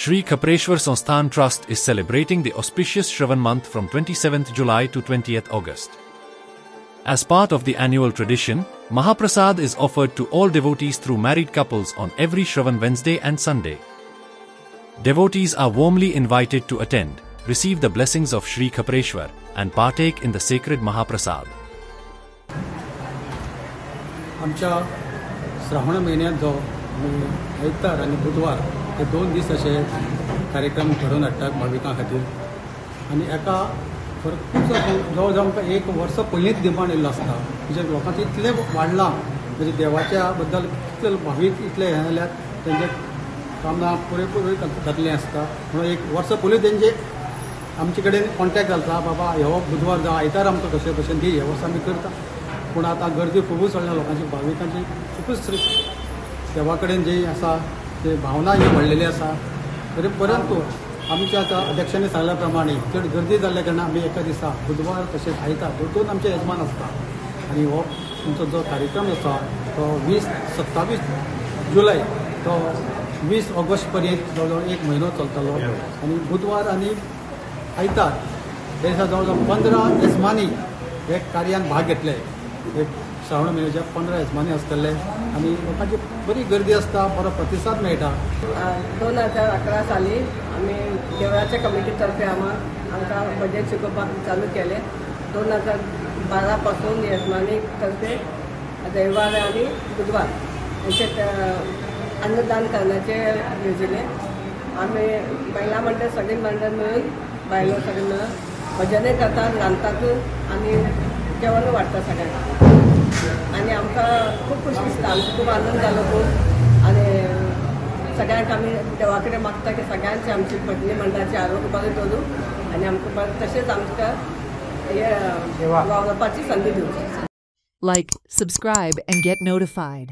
Shri Khapreshwar Sansthan Trust is celebrating the auspicious Shravan month from 27th July to 20th August. As part of the annual tradition, Mahaprasad is offered to all devotees through married couples on every Shravan Wednesday and Sunday. Devotees are warmly invited to attend, receive the blessings of Shri Khapreshwar, and partake in the sacred Mahaprasad. आमच्या श्रावण महिन्यात जो आयतार आणि बुधवार हे 2 दीस असे कार्यक्रम घडोवन हाडटात भाविकां खातीर आनी एका खूबसो जवळ जवळ आमकां 1 वर्स पयलींच दिवपान येयल्लो आसता. म्हणजे लोकांचें इतलें वाडलां म्हणजे देवाच्या बद्दल इतले भावीक इतले हे जाल्यात तेंचे कामां पुरेपूर जातलें आसता. म्हणून 1 वर्स पयलीं तेंचे आमचे कडेन कॉन्टॅक्ट घालता बाबा ह्यो बुधवार जावं आयतार आमकां कशें भशेन दी हे वर्स आमी करता. पूण आतां गर्दी खूबच वाडल्या लोकांची भाविकांची खूबच देवा कडेन जी आसा ते भावना ही वाडलेली आसा. तरी परंतु आमच्या आतां अध्यक्षांनी सांगल्या प्रमाणे चड गर्दी जाल्ल्या कारणान आमी एका दिसा बुधवार तशेंच आयतार दोन आमचे यजमान आसता. आनी हो आमचो जो कार्यक्रम आसा तो 27 जुलय तो 20 ऑगस्ट पर्यंत जवळ जवळ 1 म्हयनो चलतलो. आनी बुधवार आनी आयतार हे दिसा जवळ जवळ 15 यजमानी हे कार्यान भाग घेतले. एक श्रावण म्हयन्याच्या 15 यजमानी आसतले आनी लोकांची बरी गर्दी आसता, बरो प्रतिसाद मेळटा. 2011 साली आमी देवळाच्या कमिटी तर्फे आमकां बजेट शिकोवपाक चालू केले. 2012 पासून यजमानी तर्फे रविवार आनी बुधवार अशे अन्नदान करण्याचे योजिले. आमी महिला मंडळ सगळी मंडळ मिळून बायलो सगळे मिळून भजनय करतात, रांदतात आनी जेवण वाडटा सगळ्यांक. आनी आमकां खूब खुशी दिसता, आमकां खूब आनंद जालो खूब. आनी सगळ्यांक आमी देवा कडेन मागता की सगळ्यांची आमची भजनी मंडळाचे आरोग्य बरें दवरूं आनी आमकां बरें तशेंच आमकां हे वावरपाची संदी दिवची. Like, subscribe and get notified.